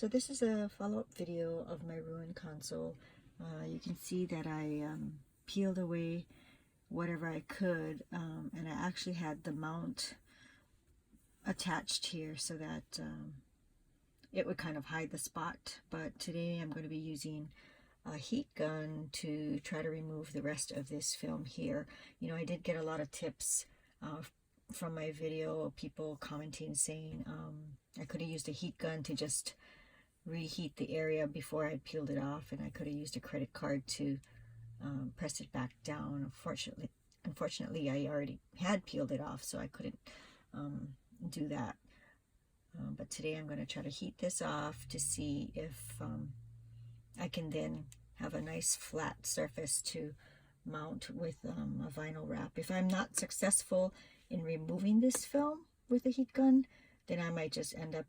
So this is a follow-up video of my ruined console. You can see that I peeled away whatever I could, and I actually had the mount attached here so that it would kind of hide the spot. But today I'm going to be using a heat gun to try to remove the rest of this film here. You know, I did get a lot of tips from my video of people commenting saying I could have used a heat gun to just reheat the area before I peeled it off, and I could have used a credit card to press it back down. Unfortunately, I already had peeled it off, so I couldn't do that. But today I'm going to try to heat this off to see if I can then have a nice flat surface to mount with a vinyl wrap. If I'm not successful in removing this film with a heat gun, then I might just end up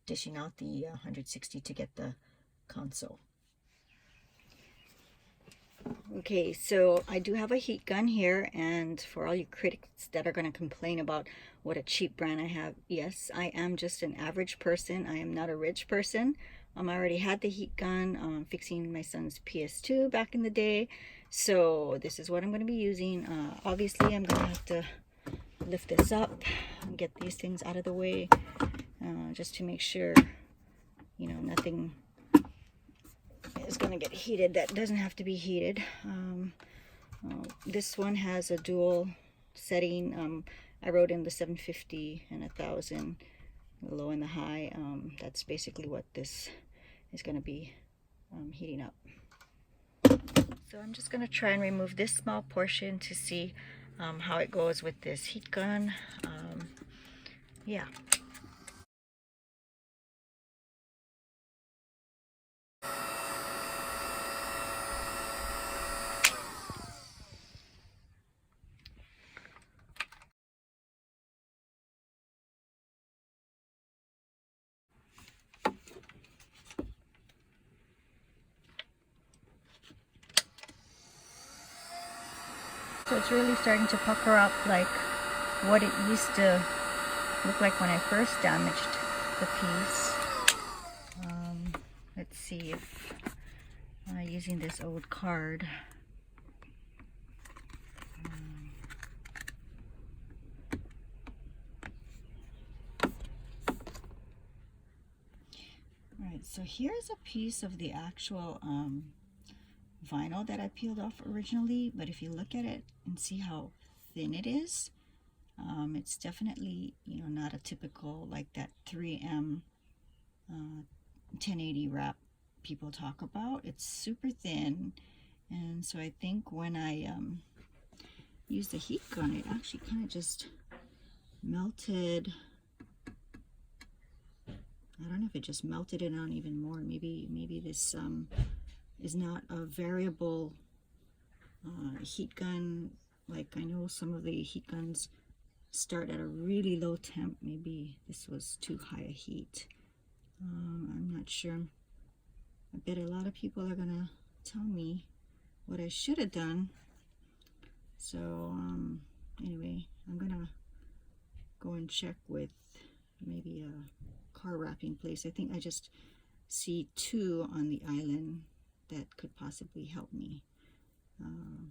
dishing out the 160 to get the console. Okay, so I do have a heat gun here, and for all you critics that are going to complain about what a cheap brand I have, yes, I am just an average person. I am not a rich person. I already had the heat gun fixing my son's PS2 back in the day, so this is what I'm going to be using. Obviously, I'm going to have to lift this up and get these things out of the way just to make sure, you know, nothing is going to get heated that doesn't have to be heated. This one has a dual setting. I wrote in the 750 and 1000, the low and the high. That's basically what this is going to be heating up. So I'm just going to try and remove this small portion to see how it goes with this heat gun. Yeah. So it's really starting to pucker up like what it used to look like when I first damaged the piece. Let's see if using this old card. Alright, so here's a piece of the actual vinyl that I peeled off originally, but if you look at it and see how thin it is, it's definitely, you know, not a typical like that 3M 1080 wrap people talk about. It's super thin, and so I think when I used the heat gun, it actually kind of just melted. I don't know if it just melted it on even more. Maybe this is not a variable heat gun. Like, I know some of the heat guns start at a really low temp. Maybe this was too high a heat. I'm not sure. I bet a lot of people are gonna tell me what I should have done. So anyway, I'm gonna go and check with maybe a car wrapping place. I think I just see 2 on the island that could possibly help me.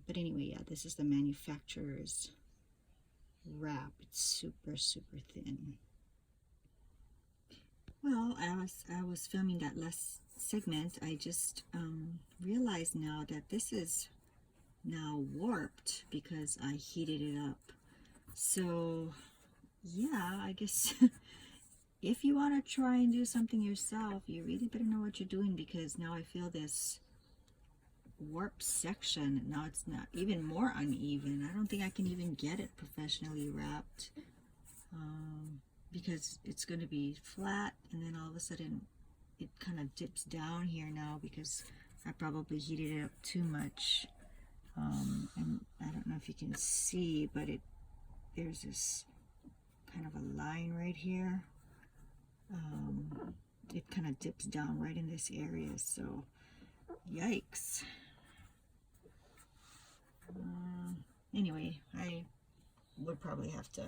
But anyway, yeah, this is the manufacturer's wrap. It's super thin. Well, I was filming that last segment. I just realized now that this is now warped because I heated it up. So yeah, I guess if you want to try and do something yourself, you really better know what you're doing, because now I feel this warped section. Now it's not even more uneven. I don't think I can even get it professionally wrapped because it's going to be flat, and then all of a sudden it kind of dips down here now because I probably heated it up too much. And I don't know if you can see, but there's this kind of a line right here. It kind of dips down right in this area, so yikes. Anyway, I would probably have to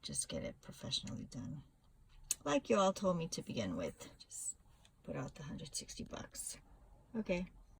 just get it professionally done. like you all told me to begin with. Just put out the 160 bucks. Okay.